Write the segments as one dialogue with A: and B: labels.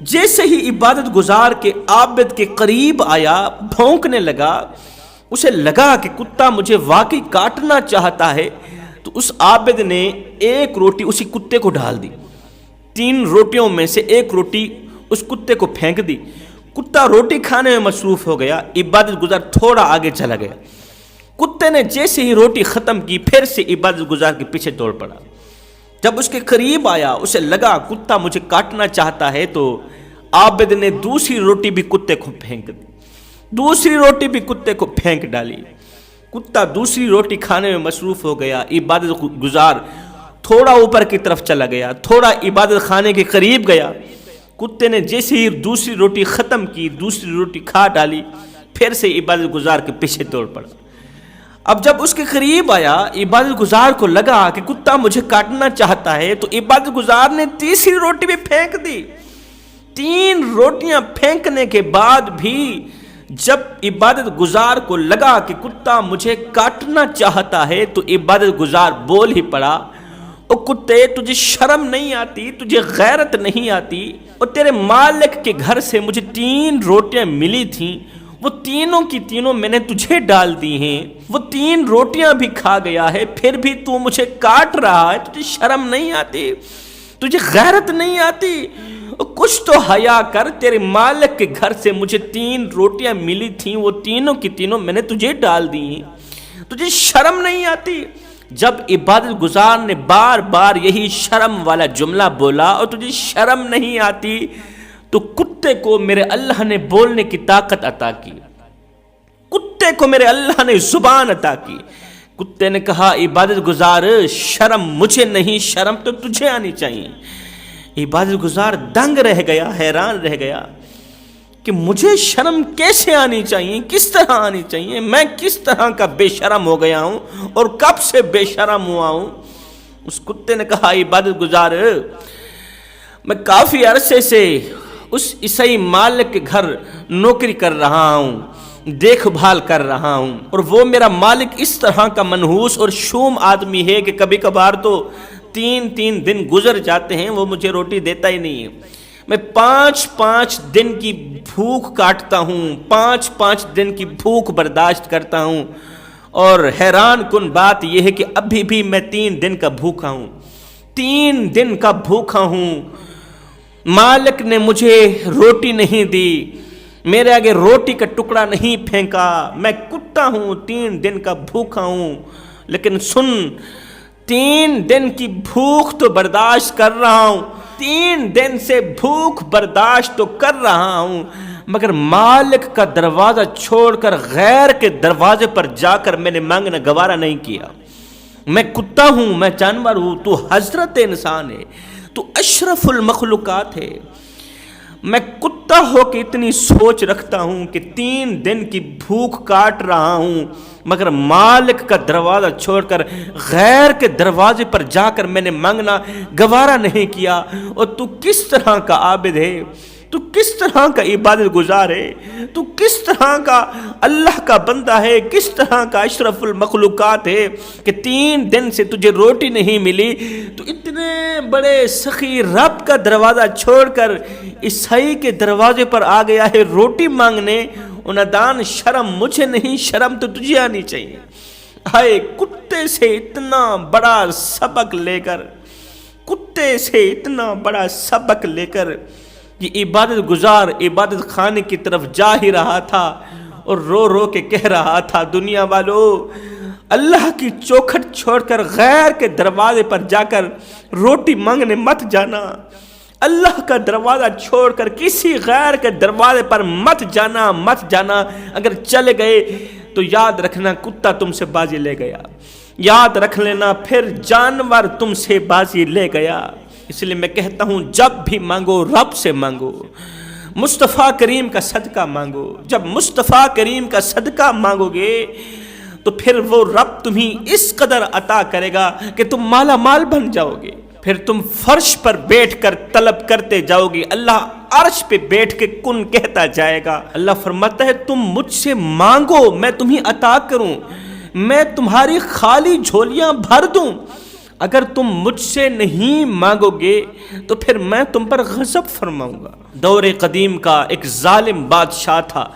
A: جیسے ہی عبادت گزار کے عابد کے قریب آیا بھونکنے لگا، اسے لگا کہ کتا مجھے واقعی کاٹنا چاہتا ہے، تو اس عابد نے ایک روٹی اسی کتے کو ڈال دی، 3 روٹیوں میں سے ایک روٹی اس کتے کو پھینک دی۔ کتا روٹی کھانے میں مصروف ہو گیا، عبادت گزار تھوڑا آگے چلا گیا۔ کتے نے جیسے ہی روٹی ختم کی پھر سے عبادت گزار کے پیچھے دوڑ پڑا۔ جب اس کے قریب آیا اسے لگا کتا مجھے کاٹنا چاہتا ہے، تو عابد نے دوسری روٹی بھی کتے کو پھینک دی، دوسری روٹی بھی کتے کو پھینک ڈالی۔ کتا دوسری روٹی کھانے میں مصروف ہو گیا، عبادت گزار تھوڑا اوپر کی طرف چلا گیا، تھوڑا عبادت خانے کے قریب گیا۔ کتے نے جیسے ہی دوسری روٹی ختم کی، دوسری روٹی کھا ڈالی، پھر سے عبادت گزار کے پیچھے دوڑ پڑا۔ اب جب اس کے قریب آیا، عبادت گزار کو لگا کہ کتا مجھے کاٹنا چاہتا ہے، تو عبادت گزار نے تیسری روٹی بھی پھینک دی۔ 3 روٹیاں پھینکنے کے بعد بھی جب عبادت گزار کو لگا کہ کتا مجھے کاٹنا چاہتا ہے، تو عبادت گزار بول ہی پڑا، او کتے تجھے شرم نہیں آتی، تجھے غیرت نہیں آتی، اور تیرے مالک کے گھر سے مجھے 3 روٹیاں ملی تھیں، وہ تینوں کی تینوں میں نے تجھے ڈال دی ہیں، وہ 3 روٹیاں بھی کھا گیا ہے، پھر بھی تو مجھے کاٹ رہا ہے، تجھے شرم نہیں آتی، تجھے غیرت نہیں آتی، کچھ تو حیا کر، تیرے مالک کے گھر سے مجھے 3 روٹیاں ملی تھیں، وہ تینوں کی تینوں میں نے تجھے ڈال دی ہیں، تجھے شرم نہیں آتی۔ جب عبادت گزار نے بار بار یہی شرم والا جملہ بولا، اور تجھے شرم نہیں آتی، تو کتے کو میرے اللہ نے بولنے کی طاقت عطا کی، کتے کو میرے اللہ نے زبان عطا کی۔ کتے نے کہا عبادت گزار شرم مجھے نہیں، شرم تو تجھے آنی چاہیے۔ عبادت گزار دنگ رہ گیا، حیران رہ گیا کہ مجھے شرم کیسے آنی چاہیے، کس طرح آنی چاہیے، میں کس طرح کا بے شرم ہو گیا ہوں اور کب سے بے شرم ہوا ہوں۔ اس کتے نے کہا عبادت گزار میں کافی عرصے سے اس عیسائی مالک کے گھر نوکری کر رہا ہوں، دیکھ بھال کر رہا ہوں، اور وہ میرا مالک اس طرح کا منحوس اور شوم آدمی ہے کہ کبھی کبھار تو 3 دن گزر جاتے ہیں وہ مجھے روٹی دیتا ہی نہیں ہے۔ میں 5 دن کی بھوک کاٹتا ہوں، 5 دن کی بھوک برداشت کرتا ہوں، اور حیران کن بات یہ ہے کہ ابھی بھی میں 3 دن کا بھوکا ہوں، 3 دن کا بھوکا ہوں۔ مالک نے مجھے روٹی نہیں دی، میرے آگے روٹی کا ٹکڑا نہیں پھینکا، میں کتا ہوں، 3 دن کا بھوکا ہوں، لیکن سن 3 دن کی بھوک تو برداشت کر رہا ہوں، 3 دن سے بھوک برداشت تو کر رہا ہوں، مگر مالک کا دروازہ چھوڑ کر غیر کے دروازے پر جا کر میں نے مانگنا گوارا نہیں کیا۔ میں کتا ہوں، میں جانور ہوں، تو حضرت انسان ہے، تو اشرف المخلوقات ہے۔ میں کتا ہو کے اتنی سوچ رکھتا ہوں کہ 3 دن کی بھوک کاٹ رہا ہوں، مگر مالک کا دروازہ چھوڑ کر غیر کے دروازے پر جا کر میں نے مانگنا گوارا نہیں کیا، اور تو کس طرح کا عابد ہے، تو کس طرح کا عبادت گزار ہے، تو کس طرح کا اللہ کا بندہ ہے، کس طرح کا اشرف المخلوقات ہے کہ 3 دن سے تجھے روٹی نہیں ملی، تو اتنے بڑے سخی رب کا دروازہ چھوڑ کر عیسائی کے دروازے پر آ گیا ہے روٹی مانگنے۔ ندان شرم مجھے نہیں، شرم تو تجھے آنی چاہیے۔ ہائے کتے سے اتنا بڑا سبق لے کر، کتے سے اتنا بڑا سبق لے کر یہ عبادت گزار عبادت خانے کی طرف جا ہی رہا تھا، اور رو رو کے کہہ رہا تھا دنیا والو، اللہ کی چوکھٹ چھوڑ کر غیر کے دروازے پر جا کر روٹی مانگنے مت جانا، اللہ کا دروازہ چھوڑ کر کسی غیر کے دروازے پر مت جانا، مت جانا۔ اگر چلے گئے تو یاد رکھنا کتا تم سے بازی لے گیا، یاد رکھ لینا پھر جانور تم سے بازی لے گیا۔ اس لیے میں کہتا ہوں جب بھی مانگو رب سے مانگو، مصطفیٰ کریم کا صدقہ مانگو۔ جب مصطفیٰ کریم کا صدقہ مانگو گے تو پھر وہ رب تمہیں اس قدر عطا کرے گا کہ تم مالا مال بن جاؤ گے، پھر تم فرش پر بیٹھ کر طلب کرتے جاؤ گے، اللہ عرش پہ بیٹھ کے کن کہتا جائے گا۔ اللہ فرماتا ہے تم مجھ سے مانگو میں تمہیں عطا کروں، میں تمہاری خالی جھولیاں بھر دوں۔ اگر تم مجھ سے نہیں مانگو گے تو پھر میں تم پر غضب فرماؤں گا۔ دور قدیم کا ایک ظالم بادشاہ تھا،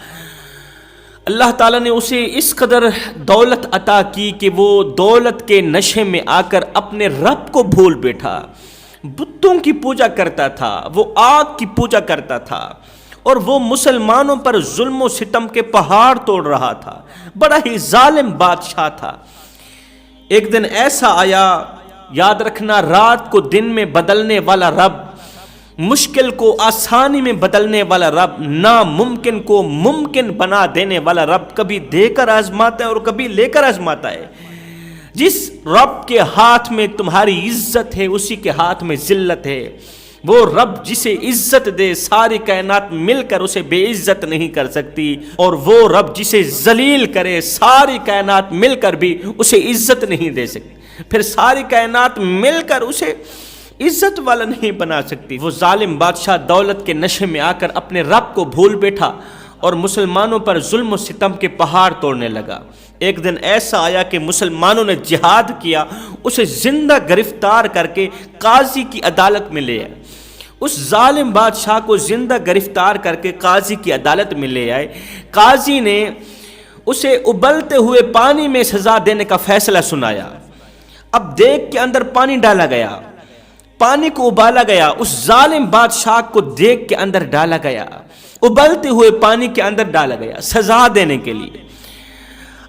A: اللہ تعالیٰ نے اسے اس قدر دولت عطا کی کہ وہ دولت کے نشے میں آ کر اپنے رب کو بھول بیٹھا، بتوں کی پوجا کرتا تھا، وہ آگ کی پوجا کرتا تھا، اور وہ مسلمانوں پر ظلم و ستم کے پہاڑ توڑ رہا تھا، بڑا ہی ظالم بادشاہ تھا۔ ایک دن ایسا آیا، یاد رکھنا، رات کو دن میں بدلنے والا رب، مشکل کو آسانی میں بدلنے والا رب، ناممکن کو ممکن بنا دینے والا رب کبھی دے کر آزماتا ہے اور کبھی لے کر آزماتا ہے۔ جس رب کے ہاتھ میں تمہاری عزت ہے اسی کے ہاتھ میں ذلت ہے۔ وہ رب جسے عزت دے ساری کائنات مل کر اسے بے عزت نہیں کر سکتی، اور وہ رب جسے ذلیل کرے ساری کائنات مل کر بھی اسے عزت نہیں دے سکتی، پھر ساری کائنات مل کر اسے عزت والا نہیں بنا سکتی۔ وہ ظالم بادشاہ دولت کے نشے میں آ کر اپنے رب کو بھول بیٹھا اور مسلمانوں پر ظلم و ستم کے پہاڑ توڑنے لگا۔ ایک دن ایسا آیا کہ مسلمانوں نے جہاد کیا، اسے زندہ گرفتار کر کے قاضی کی عدالت میں لے آئے۔ اس ظالم بادشاہ کو زندہ گرفتار کر کے قاضی کی عدالت میں لے آئے۔ قاضی نے اسے ابلتے ہوئے پانی میں سزا دینے کا فیصلہ سنایا۔ اب دیگ کے اندر پانی ڈالا گیا، پانی کو ابالا گیا، اس ظالم بادشاہ کو دیگ کے اندر ڈالا گیا، ابلتے ہوئے پانی کے اندر ڈالا گیا سزا دینے کے لیے۔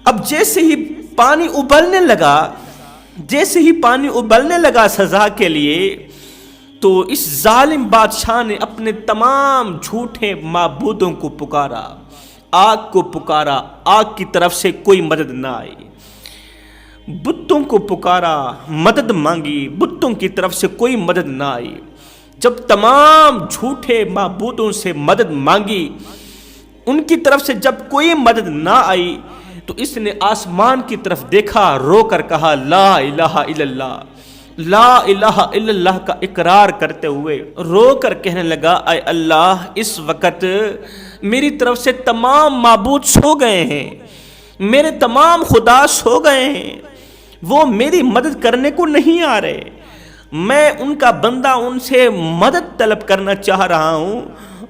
A: اب جیسے ہی پانی ابلنے لگا سزا کے لیے، تو اس ظالم بادشاہ نے اپنے تمام جھوٹے معبودوں کو پکارا، آگ کو پکارا، آگ کی طرف سے کوئی مدد نہ آئی، بتوں کو پکارا، مدد مانگی، بتوں کی طرف سے کوئی مدد نہ آئی۔ جب تمام جھوٹے معبودوں سے مدد مانگی، ان کی طرف سے جب کوئی مدد نہ آئی، تو اس نے آسمان کی طرف دیکھا، رو کر کہا لا الہ الا اللہ، لا الہ الا اللہ کا اقرار کرتے ہوئے رو کر کہنے لگا، اے اللہ، اس وقت میری طرف سے تمام معبود سو گئے ہیں، میرے تمام خدا سو گئے ہیں، وہ میری مدد کرنے کو نہیں آ رہے، میں ان کا بندہ ان سے مدد طلب کرنا چاہ رہا ہوں،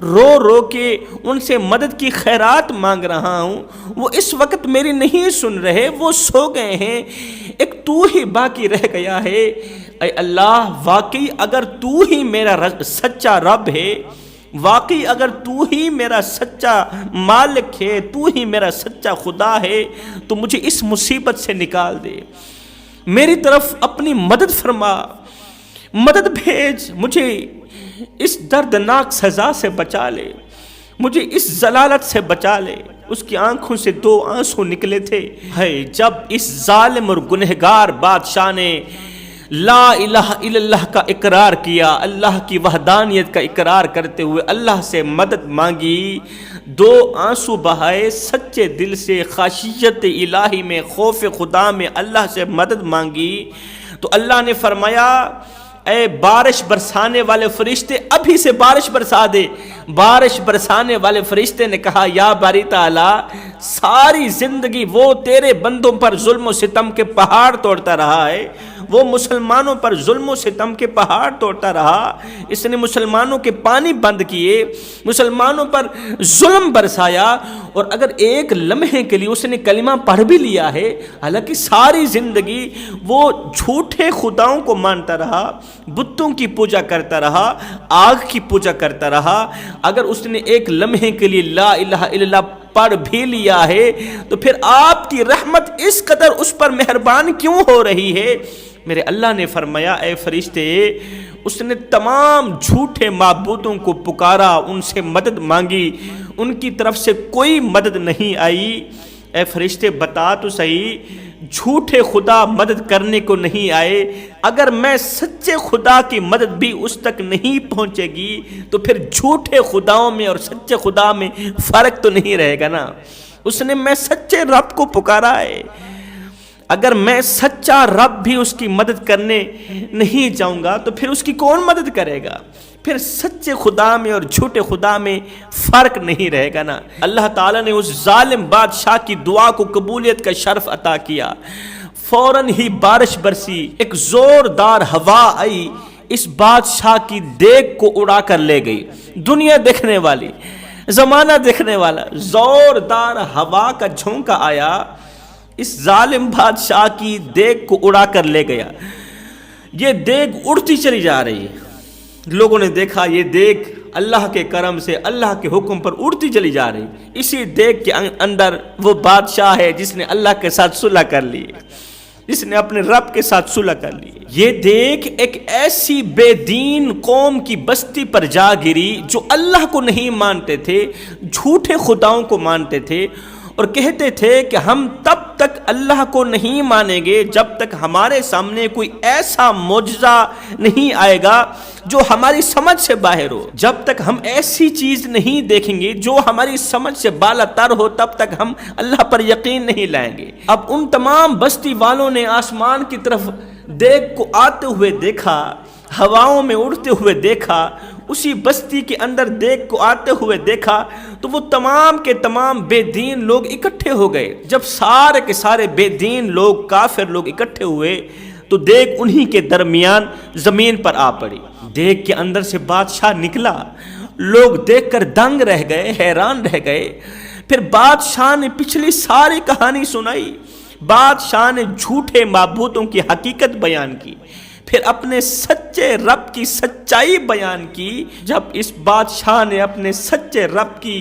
A: رو رو کے ان سے مدد کی خیرات مانگ رہا ہوں، وہ اس وقت میری نہیں سن رہے، وہ سو گئے ہیں، ایک تو ہی باقی رہ گیا ہے۔ اے اللہ، واقعی اگر تو ہی میرا سچا رب ہے، واقعی اگر تو ہی میرا سچا مالک ہے، تو ہی میرا سچا خدا ہے، تو مجھے اس مصیبت سے نکال دے، میری طرف اپنی مدد فرما، مدد بھیج، مجھے اس دردناک سزا سے بچا لے، مجھے اس ضلالت سے بچا لے۔ اس کی آنکھوں سے 2 آنسو نکلے تھے۔ ہے جب اس ظالم اور گنہگار بادشاہ نے لا الہ الا اللہ کا اقرار کیا، اللہ کی وحدانیت کا اقرار کرتے ہوئے اللہ سے مدد مانگی، 2 آنسو بہائے، سچے دل سے خشیت الہی میں، خوف خدا میں اللہ سے مدد مانگی، تو اللہ نے فرمایا، اے بارش برسانے والے فرشتے، ابھی سے بارش برسا دے۔ بارش برسانے والے فرشتے نے کہا، یا باری تعالی، ساری زندگی وہ تیرے بندوں پر ظلم و ستم کے پہاڑ توڑتا رہا ہے، وہ مسلمانوں پر ظلم و ستم کے پہاڑ توڑتا رہا، اس نے مسلمانوں کے پانی بند کیے، مسلمانوں پر ظلم برسایا، اور اگر ایک لمحے کے لیے اس نے کلمہ پڑھ بھی لیا ہے، حالانکہ ساری زندگی وہ جھوٹے خداؤں کو مانتا رہا، بتوں کی پوجا کرتا رہا، آگ کی پوجا کرتا رہا، اگر اس نے ایک لمحے کے لیے لا الہ الا اللہ پڑھ بھی لیا ہے، تو پھر آپ کی رحمت اس قدر اس پر مہربان کیوں ہو رہی ہے؟ میرے اللہ نے فرمایا، اے فرشتے، اس نے تمام جھوٹے معبودوں کو پکارا، ان سے مدد مانگی، ان کی طرف سے کوئی مدد نہیں آئی۔ اے فرشتے، بتا تو صحیح، جھوٹے خدا مدد کرنے کو نہیں آئے، اگر میں سچے خدا کی مدد بھی اس تک نہیں پہنچے گی، تو پھر جھوٹے خداؤں میں اور سچے خدا میں فرق تو نہیں رہے گا نا۔ اس نے میں سچے رب کو پکارا ہے، اگر میں سچا رب بھی اس کی مدد کرنے نہیں جاؤں گا، تو پھر اس کی کون مدد کرے گا؟ پھر سچے خدا میں اور جھوٹے خدا میں فرق نہیں رہے گا نا۔ اللہ تعالیٰ نے اس ظالم بادشاہ کی دعا کو قبولیت کا شرف عطا کیا، فوراً ہی بارش برسی، ایک زوردار ہوا آئی، اس بادشاہ کی دیگ کو اڑا کر لے گئی۔ دنیا دیکھنے والی، زمانہ دیکھنے والا، زوردار ہوا کا جھونکا آیا، اس ظالم بادشاہ کی دیگ کو اڑا کر لے گیا۔ یہ دیگ اڑتی چلی جا رہی ہے، لوگوں نے دیکھا یہ دیگ اللہ کے کرم سے، اللہ کے حکم پر اڑتی چلی جا رہی۔ اسی دیگ کے اندر وہ بادشاہ ہے جس نے اللہ کے ساتھ صلح کر لی، جس نے اپنے رب کے ساتھ صلح کر لی۔ یہ دیکھ ایک ایسی بے دین قوم کی بستی پر جا گری جو اللہ کو نہیں مانتے تھے، جھوٹے خداؤں کو مانتے تھے، اور کہتے تھے کہ ہم تب تک اللہ کو نہیں مانیں گے جب تک ہمارے سامنے کوئی ایسا معجزہ نہیں آئے گا جو ہماری سمجھ سے باہر ہو، جب تک ہم ایسی چیز نہیں دیکھیں گے جو ہماری سمجھ سے بالا تر ہو، تب تک ہم اللہ پر یقین نہیں لائیں گے۔ اب ان تمام بستی والوں نے آسمان کی طرف دیگ کو آتے ہوئے دیکھا، ہواؤں میں اڑتے ہوئے دیکھا، اسی بستی کے اندر دیگ کو آتے ہوئے دیکھا، تو وہ تمام کے تمام بے دین لوگ اکٹھے ہو گئے۔ جب سارے کے سارے بے دین لوگ، کافر لوگ اکٹھے ہوئے تو دیگ انہی کے درمیان زمین پر آ پڑی۔ دیگ کے اندر سے بادشاہ نکلا، لوگ دیکھ کر دنگ رہ گئے، حیران رہ گئے۔ پھر بادشاہ نے پچھلی ساری کہانی سنائی، بادشاہ نے جھوٹے معبودوں کی حقیقت بیان کی، پھر اپنے سچے رب کی سچائی بیان کی۔ جب اس بادشاہ نے اپنے سچے رب کی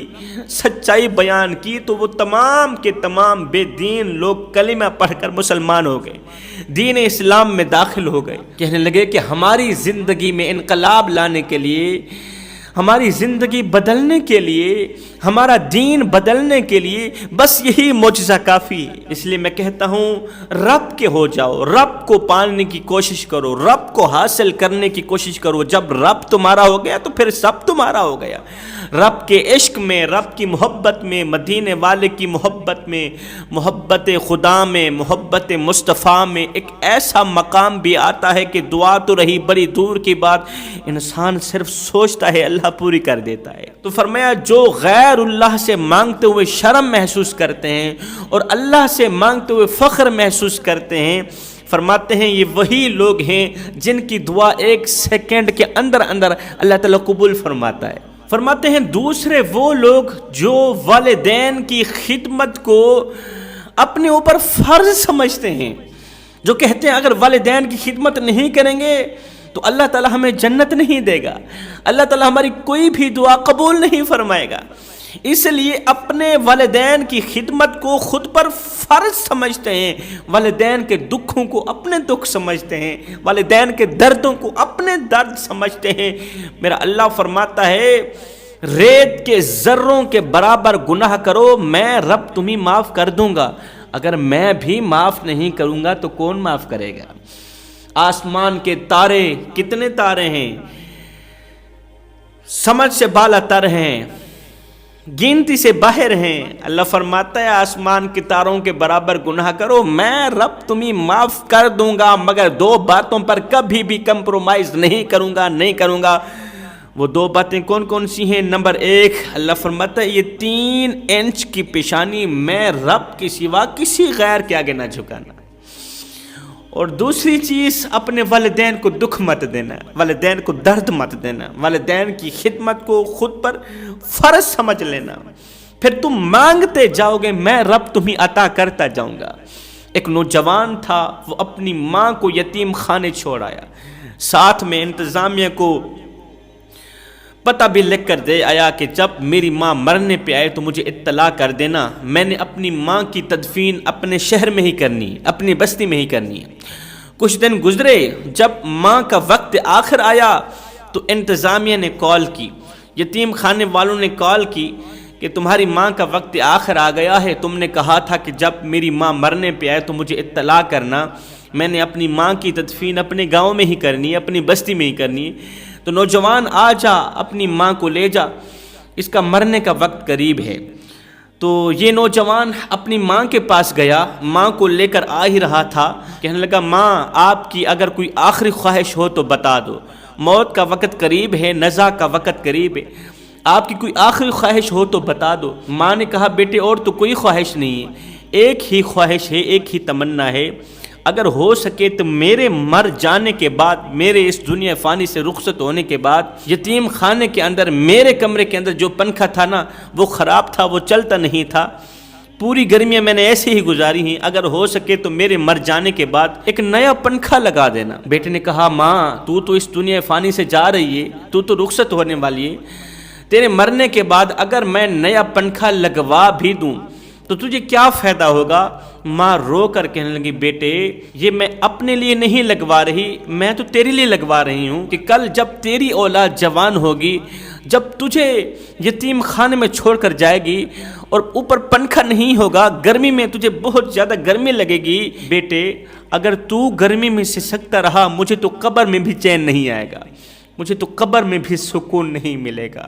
A: سچائی بیان کی تو وہ تمام کے تمام بے دین لوگ کلمہ پڑھ کر مسلمان ہو گئے، دین اسلام میں داخل ہو گئے۔ کہنے لگے کہ ہماری زندگی میں انقلاب لانے کے لیے، ہماری زندگی بدلنے کے لیے، ہمارا دین بدلنے کے لیے بس یہی معجزہ کافی ہے۔ اس لیے میں کہتا ہوں رب کے ہو جاؤ، رب کو پانے کی کوشش کرو، رب کو حاصل کرنے کی کوشش کرو۔ جب رب تمہارا ہو گیا تو پھر سب تمہارا ہو گیا۔ رب کے عشق میں، رب کی محبت میں، مدینے والے کی محبت میں، محبت خدا میں، محبت مصطفیٰ میں ایک ایسا مقام بھی آتا ہے کہ دعا تو رہی بڑی دور کی بات، انسان صرف سوچتا ہے اللہ پوری کر دیتا ہے۔ تو فرمایا جو غیر اللہ سے مانگتے ہوئے شرم محسوس کرتے ہیں اور اللہ سے مانگتے ہوئے فخر محسوس کرتے ہیں، فرماتے ہیں یہ وہی لوگ ہیں جن کی دعا ایک سیکنڈ کے اندر اندر اللہ تعالیٰ قبول فرماتا ہے۔ فرماتے ہیں دوسرے وہ لوگ جو والدین کی خدمت کو اپنے اوپر فرض سمجھتے ہیں، جو کہتے ہیں اگر والدین کی خدمت نہیں کریں گے تو اللہ تعالیٰ ہمیں جنت نہیں دے گا، اللہ تعالیٰ ہماری کوئی بھی دعا قبول نہیں فرمائے گا، اس لیے اپنے والدین کی خدمت کو خود پر فرض سمجھتے ہیں، والدین کے دکھوں کو اپنے دکھ سمجھتے ہیں، والدین کے دردوں کو اپنے درد سمجھتے ہیں۔ میرا اللہ فرماتا ہے ریت کے ذروں کے برابر گناہ کرو، میں رب تمہیں معاف کر دوں گا۔ اگر میں بھی معاف نہیں کروں گا تو کون معاف کرے گا؟ آسمان کے تارے، کتنے تارے ہیں، سمجھ سے بالا تر ہیں، گنتی سے باہر ہیں۔ اللہ فرماتا ہے آسمان کے تاروں کے برابر گناہ کرو، میں رب تمہیں معاف کر دوں گا، مگر دو باتوں پر کبھی بھی کمپرومائز نہیں کروں گا۔ وہ دو باتیں کون کون سی ہیں؟ نمبر ایک، اللہ فرماتا ہے یہ 3 انچ کی پیشانی میں رب کے سوا کسی غیر کے آگے نہ جھکانا۔ اور دوسری چیز، اپنے والدین کو دکھ مت دینا، والدین کو درد مت دینا، والدین کی خدمت کو خود پر فرض سمجھ لینا۔ پھر تم مانگتے جاؤ گے، میں رب تمہیں عطا کرتا جاؤں گا۔ ایک نوجوان تھا، وہ اپنی ماں کو یتیم خانے چھوڑ آیا، ساتھ میں انتظامیہ کو پتہ بھی لکھ کر دے آیا کہ جب میری ماں مرنے پہ آئے تو مجھے اطلاع کر دینا، میں نے اپنی ماں کی تدفین اپنے شہر میں ہی کرنی ہے، اپنی بستی میں ہی کرنی ہے۔ کچھ دن گزرے، جب ماں کا وقت آخر آیا تو انتظامیہ نے کال کی، یتیم خانے والوں نے کال کی کہ تمہاری ماں کا وقت آخر آ گیا ہے، تم نے کہا تھا کہ جب میری ماں مرنے پہ آئے تو مجھے اطلاع کرنا، میں نے اپنی ماں کی تدفین اپنے گاؤں میں ہی کرنی ہے، اپنی بستی میں ہی کرنی ہے، تو نوجوان آ جا، اپنی ماں کو لے جا، اس کا مرنے کا وقت قریب ہے۔ تو یہ نوجوان اپنی ماں کے پاس گیا، ماں کو لے کر آ ہی رہا تھا، کہنے لگا ماں آپ کی اگر کوئی آخری خواہش ہو تو بتا دو، موت کا وقت قریب ہے، نزع کا وقت قریب ہے، آپ کی کوئی آخری خواہش ہو تو بتا دو۔ ماں نے کہا بیٹے اور تو کوئی خواہش نہیں ہے، ایک ہی خواہش ہے، ایک ہی تمنا ہے، اگر ہو سکے تو میرے مر جانے کے بعد، میرے اس دنیا فانی سے رخصت ہونے کے بعد، یتیم خانے کے اندر میرے کمرے کے اندر جو پنکھا تھا نا وہ خراب تھا، وہ چلتا نہیں تھا، پوری گرمیاں میں نے ایسے ہی گزاری ہیں، اگر ہو سکے تو میرے مر جانے کے بعد ایک نیا پنکھا لگا دینا۔ بیٹے نے کہا ماں تو اس دنیا فانی سے جا رہی ہے، تو رخصت ہونے والی ہے، تیرے مرنے کے بعد اگر میں نیا پنکھا لگوا بھی دوں تو تجھے کیا فائدہ ہوگا؟ ماں رو کر کہنے لگی بیٹے یہ میں اپنے لیے نہیں لگوا رہی، میں تو تیرے لیے لگوا رہی ہوں کہ کل جب تیری اولاد جوان ہوگی، جب تجھے یتیم خانے میں چھوڑ کر جائے گی اور اوپر پنکھا نہیں ہوگا، گرمی میں تجھے بہت زیادہ گرمی لگے گی، بیٹے اگر تو گرمی میں سسکتا رہا مجھے تو قبر میں بھی چین نہیں آئے گا، مجھے تو قبر میں بھی سکون نہیں ملے گا۔